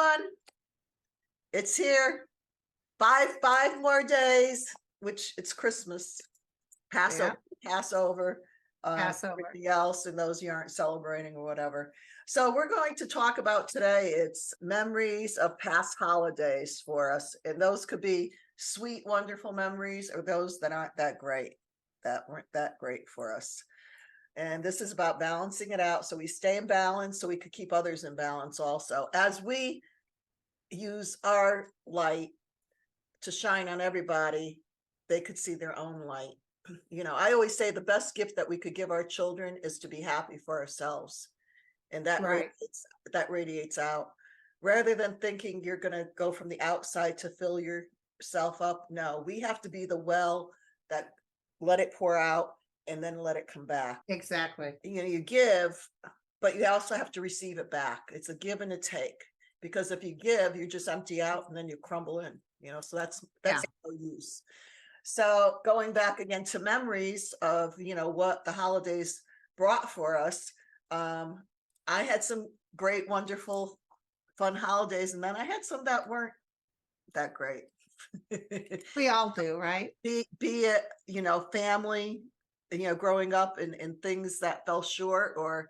everyone. It's here. Five more days, which it's Christmas, Passover, Passover, Passover. everything else, and those you aren't celebrating or whatever. So we're going to talk about today, it's memories of past holidays for us. And those could be sweet, wonderful memories, or those that aren't that great, that weren't that great for us. And this is about balancing it out so we stay in balance, so we could keep others in balance also. As we use our light to shine on everybody, they could see their own light. You know, I always say the best gift that we could give our children is to be happy for ourselves. And that Right. radiates out. Rather than thinking you're going to go from the outside to fill yourself up. No, we have to be the well that let it pour out and then let it come back. Exactly. You know, you give, but you also have to receive it back. It's a give and a take, because if you give, you just empty out and then you crumble in, you know, so that's no use. So going back again to memories of, you know, what the holidays brought for us. I had some great, wonderful, fun holidays, and then I had some that weren't that great. We all do, right? Be it, you know, family, you know, growing up in things that fell short, or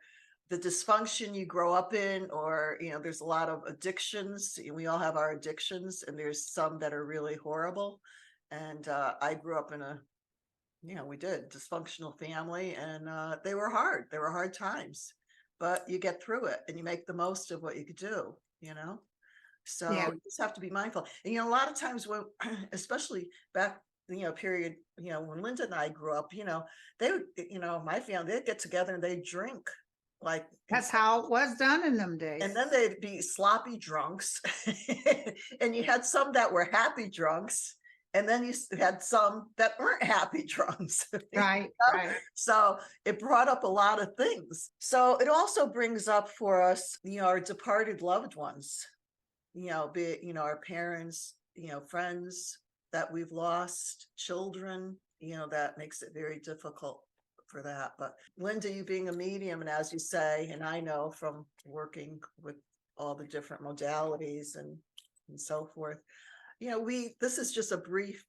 the dysfunction you grow up in, or, you know, there's a lot of addictions. We all have our addictions, and there's some that are really horrible. And I grew up in a, you know, we did dysfunctional family, and they were hard times, but you get through it and you make the most of what you could do, you know. So you just have to be mindful. And, you know, a lot of times when, especially back, you know, period, you know, when Linda and I grew up, you know, they would, you know, my family, they'd get together and they'd drink. Like, That's how it was done in them days. and then they'd be sloppy drunks. And you had some that were happy drunks, and then you had some that weren't happy drunks. Right, right. So it brought up a lot of things. So it also brings up for us, you know, our departed loved ones, you know, be it, you know, our parents, you know, friends that we've lost, children, you know, that makes it very difficult for that. But Linda, you being a medium, and as you say, and I know from working with all the different modalities and so forth, you know, this is just a brief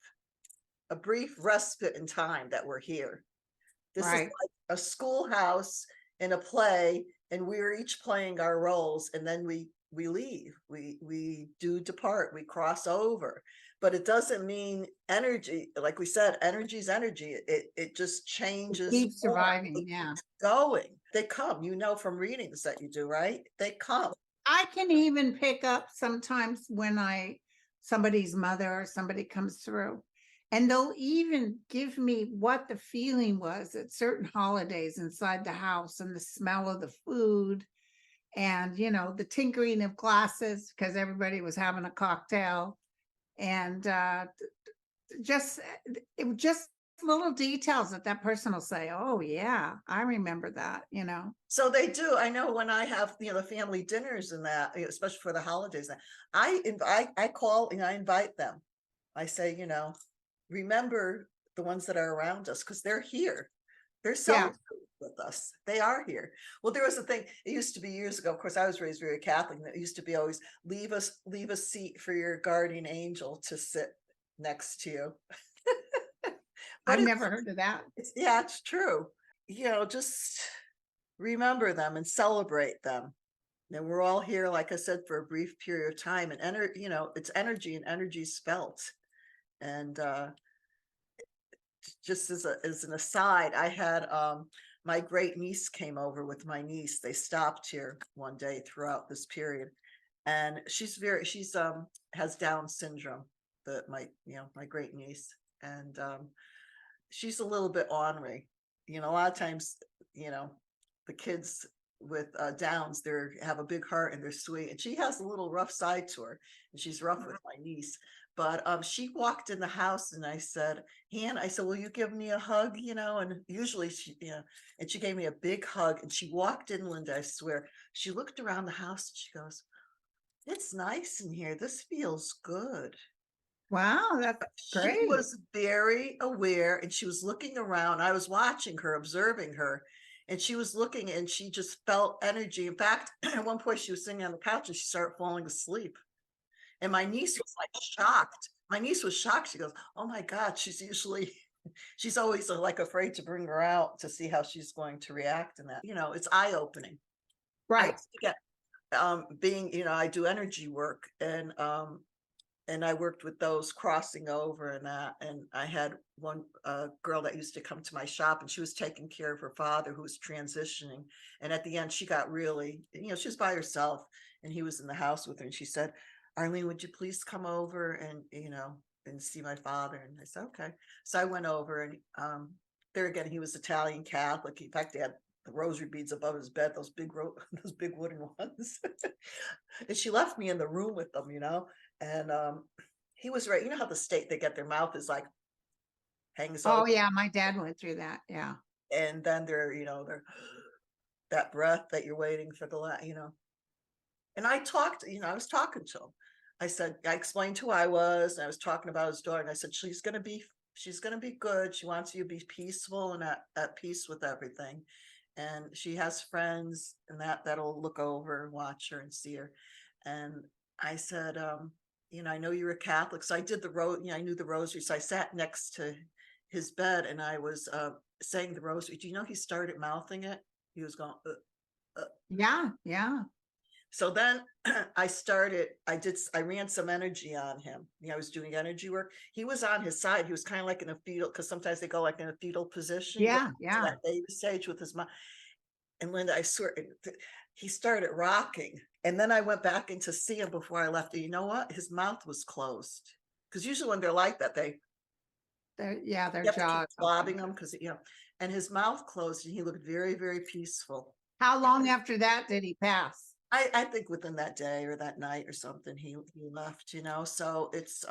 respite in time that we're here. This is like a schoolhouse in a play, and we're each playing our roles, and then we leave, we do depart, we cross over. But it doesn't mean energy, like we said, energy is energy. It just changes. Keep surviving. Going. They come, you know, from readings that you do, right? They come. I can even pick up sometimes when somebody's mother or somebody comes through, and they'll even give me what the feeling was at certain holidays inside the house, and the smell of the food, and, you know, the tinkering of glasses because everybody was having a cocktail, and just little details that person will say, oh yeah, I remember that, you know. So they do. I know when I have, you know, the family dinners and that, especially for the holidays, I call and I invite them. I say, you know, remember the ones that are around us, because they're here. They're celebrating with us. They are here. Well, there was a thing, it used to be years ago, of course, I was raised very Catholic, and it used to be always leave a seat for your guardian angel to sit next to you. I've never heard of that. It's true. You know, just remember them and celebrate them. And we're all here, like I said, for a brief period of time, and you know, it's energy, and energy's felt. And just as an aside, I had my great niece came over with my niece. They stopped here one day throughout this period, and she's has Down syndrome. My great niece, and she's a little bit ornery. You know, a lot of times, you know, the kids with Downs, they have a big heart and they're sweet, and she has a little rough side to her, and she's rough with my niece. But she walked in the house, and I said, Han, I said, will you give me a hug? You know, and usually she, you know, and she gave me a big hug, and she walked in, Linda, I swear, she looked around the house and she goes, it's nice in here. This feels good. Wow, that's great. She was very aware, and she was looking around. I was watching her, observing her, and she was looking and she just felt energy. In fact, at one point she was sitting on the couch and she started falling asleep. And my niece was like shocked. My niece was shocked. She goes, "Oh my God, she's always like afraid to bring her out to see how she's going to react in that. It's eye-opening. I Right. used to get being, I do energy work and I worked with those crossing over and that. And I had one girl that used to come to my shop and she was taking care of her father who was transitioning. And at the end, she got really, she was by herself and he was in the house with her. And she said, "Arlene, would you please come over and see my father?" And I said, "Okay." So I went over and there again, he was Italian Catholic. In fact, he had the rosary beads above his bed, those big those big wooden ones. And she left me in the room with them. And he was right. You know how the state they get their mouth is like hangs Oh open, yeah, my dad went through that. Yeah. and then they're that breath that you're waiting for the. And I was talking to him. I explained who I was, and I was talking about his daughter, and I said, she's gonna be good. She wants you to be peaceful and at peace with everything. And she has friends and that'll look over and watch her and see her. And I said, I know you're a Catholic. So I did I knew the rosary. So I sat next to his bed and I was saying the rosary. Do you know he started mouthing it? He was going, Yeah. Yeah. So then I ran some energy on him. I was doing energy work. He was on his side. He was kind of like in a fetal, because sometimes they go like in a fetal position, go Yeah. to Yeah. that baby stage with his mom. And Linda, I swear, he started rocking. And then I went back in to see him before I left. And you know what? His mouth was closed. Because usually when they're like that, Their you have to keep jaws open. swabbing them and his mouth closed and he looked very, very peaceful. How long after that did he pass? I think within that day or that night or something, he left. So it's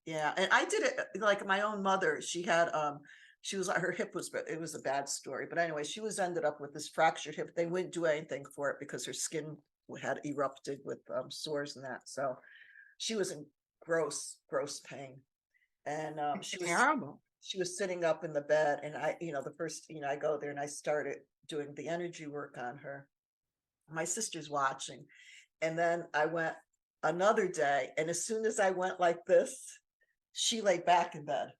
yeah. And I did it like my own mother. She had she was her hip was, but it was a bad story. But anyway, she was ended up with this fractured hip. They wouldn't do anything for it because her skin had erupted with sores and that. So she was in gross pain. And It's terrible. she was sitting up in the bed and the first, I go there and I started doing the energy work on her. My sister's watching. And then I went another day. And as soon as I went like this, she laid back in bed.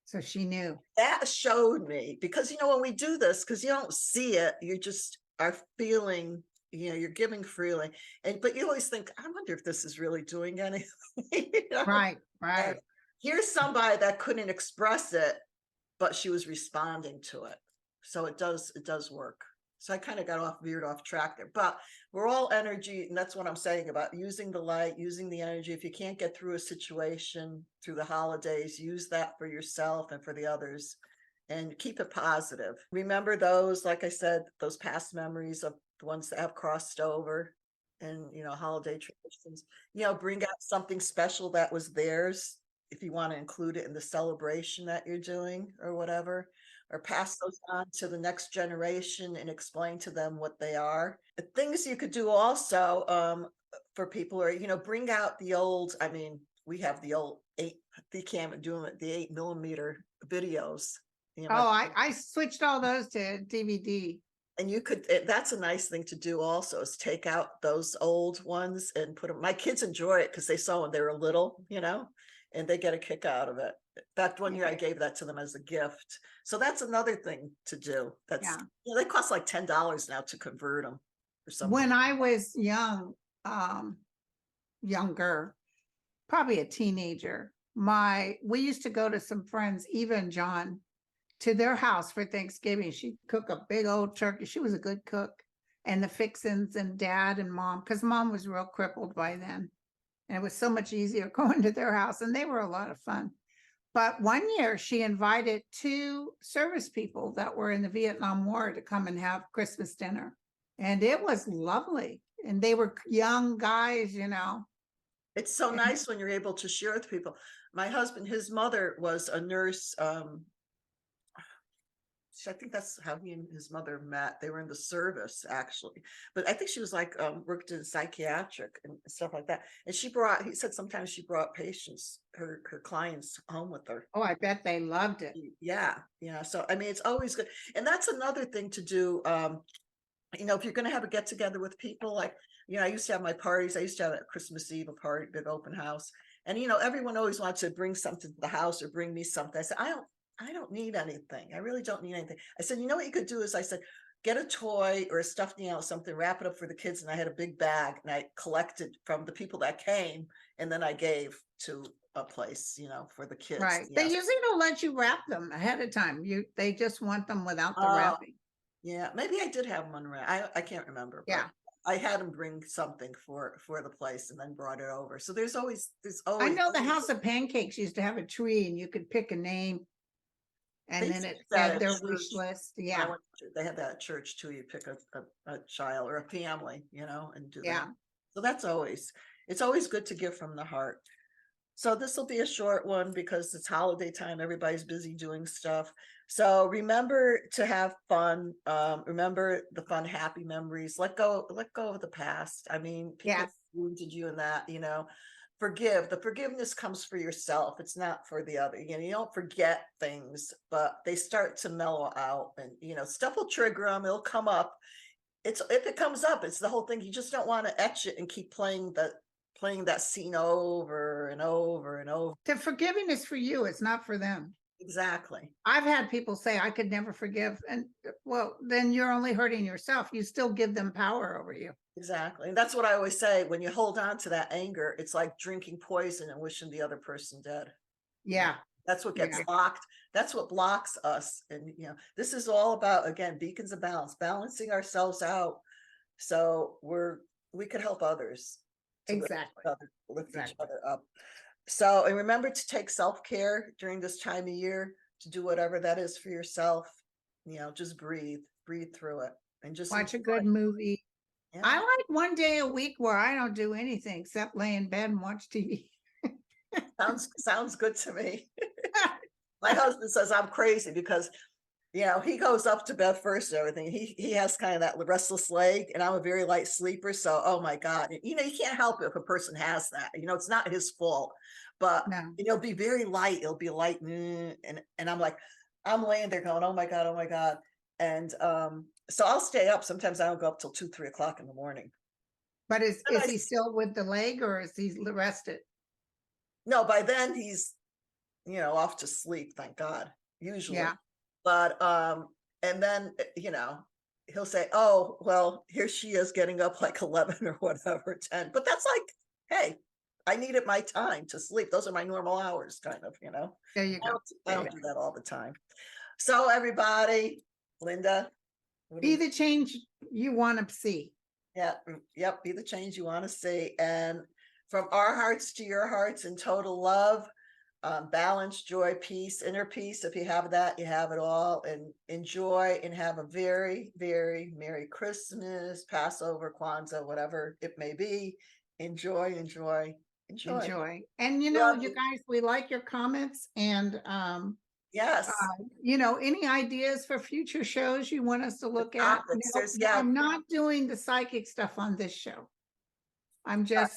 So she knew. That showed me because, when we do this, because you don't see it, you just are feeling, you're giving freely. But you always think, I wonder if this is really doing anything. Right. Right. And here's somebody that couldn't express it, but she was responding to it. So it does work. So I kind of veered off track there, but we're all energy. And that's what I'm saying about using the light, using the energy. If you can't get through a situation through the holidays, use that for yourself and for the others and keep it positive. Remember those, like I said, those past memories of the ones that have crossed over and, holiday traditions, bring out something special that was theirs. If you want to include it in the celebration that you're doing or whatever, or pass those on to the next generation and explain to them what they are. The things you could do also for people are, bring out the old, we have the old the 8mm videos. Oh, I switched all those to DVD. And that's a nice thing to do also, is take out those old ones and put them. My kids enjoy it because they saw when they were little, and they get a kick out of it. In fact, one year I gave that to them as a gift. So that's another thing to do. That's, they cost like $10 now to convert them or something. When I was younger, probably a teenager, we used to go to some friends, Eva and John, to their house for Thanksgiving. She'd cook a big old turkey. She was a good cook. And the fixins and dad and mom, because mom was real crippled by then. And it was so much easier going to their house. And they were a lot of fun. But one year she invited 2 service people that were in the Vietnam War to come and have Christmas dinner. And it was lovely. And they were young guys, It's so nice when you're able to share with people. My husband, his mother was a nurse. I think that's how he and his mother met. They were in the service actually, but I think she was like worked in psychiatric and stuff like that. And he said sometimes she brought patients, her clients home with her. Oh, I bet they loved it. Yeah, yeah. So I mean, it's always good, and that's another thing to do. If you're going to have a get together with people, like, I used to have my parties. I used to have a Christmas Eve, a party, big open house. And, everyone always wants to bring something to the house or bring me something. I said, I don't need anything. I really don't need anything. I said, you know what you could do is I said, get a toy or a stuffed animal, something, wrap it up for the kids. And I had a big bag and I collected from the people that came. And then I gave to a place, for the kids. Right. They Yes. usually don't let you wrap them ahead of time. They just want them without the Oh, wrapping. yeah, maybe I did have them unwrapped. I can't remember. But Yeah. I had them bring something for the place and then brought it over. So there's always I know the House of Pancakes used to have a tree and you could pick a name and then it said their wish list. Yeah. They had that at church too. You pick a child or a family, and do Yeah. that. So it's always good to give from the heart. So this will be a short one because it's holiday time. Everybody's busy doing stuff. So remember to have fun. Remember the fun, happy memories. Let go of the past. I mean, people wounded you in that, forgive. The forgiveness comes for yourself. It's not for the other. You don't forget things, but they start to mellow out and, stuff will trigger them. It'll come up. If it comes up, it's the whole thing. You just don't want to etch it and keep playing that scene over and over and over. The forgiving is for you. It's not for them. Exactly. I've had people say I could never forgive. And well, then you're only hurting yourself. You still give them power over you. Exactly. And that's what I always say. When you hold on to that anger, it's like drinking poison and wishing the other person dead. Yeah. That's what gets locked. That's what blocks us. And, this is all about, again, beacons of balance, balancing ourselves out. So we could help others. Exactly. Lift each other up. So, and remember to take self-care during this time of year, to do whatever that is for yourself. Just breathe through it and just watch a good movie. Yeah. I like one day a week where I don't do anything except lay in bed and watch TV. Sounds good to me. My husband says I'm crazy because he goes up to bed first and everything. He has kind of that restless leg, and I'm a very light sleeper. So, oh my God, you can't help it if a person has that. It's not his fault, but it'll be very light. It'll be light, and I'm like, I'm laying there going, oh my God, and so I'll stay up. Sometimes I don't go up till 2, 3 o'clock in the morning. But is he still with the leg, or is he rested? No, by then he's off to sleep. Thank God, usually. Yeah. But and then he'll say, oh well, here she is getting up like 11 or whatever, 10. But that's like, hey, I needed my time to sleep. Those are my normal hours, kind of. There you go. I don't do that all the time. So everybody, Linda, be the change you want to see. Yeah, yep. Be the change you want to see, and from our hearts to your hearts, in total love. Balance, joy, peace, inner peace. If you have that, you have it all. And enjoy and have a very, very Merry Christmas, Passover, Kwanzaa, whatever it may be. Enjoy. And you guys, we like your comments and yes. Any ideas for future shows you want us to look at? I'm not doing the psychic stuff on this show.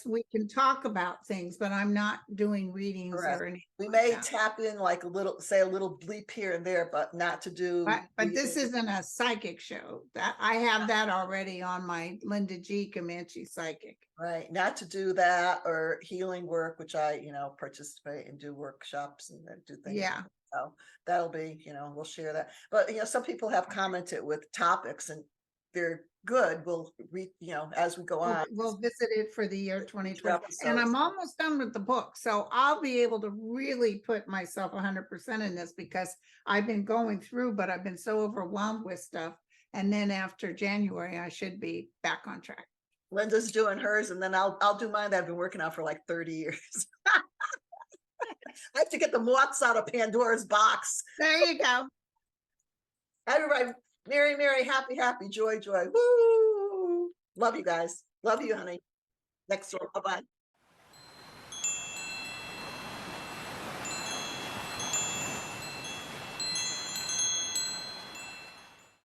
We can talk about things, but I'm not doing readings or anything. We may tap in like a little bleep here and there, but not to do. But this isn't a psychic show. That I have that already on my Linda G. Comanche Psychic. Right. Not to do that or healing work, which I, participate and do workshops and do things. Yeah. So that'll be, we'll share that. But, some people have commented with topics and they're good. We'll read, as we go on. We'll visit it for the year 2020. And I'm almost done with the book. So I'll be able to really put myself 100% in this because I've been going through, but I've been so overwhelmed with stuff. And then after January, I should be back on track. Linda's doing hers, and then I'll do mine that I've been working on for like 30 years. I have to get the moths out of Pandora's box. There you go. Everybody, merry, happy, joy. Woo! Love you guys. Love you, honey. Next one. Bye-bye.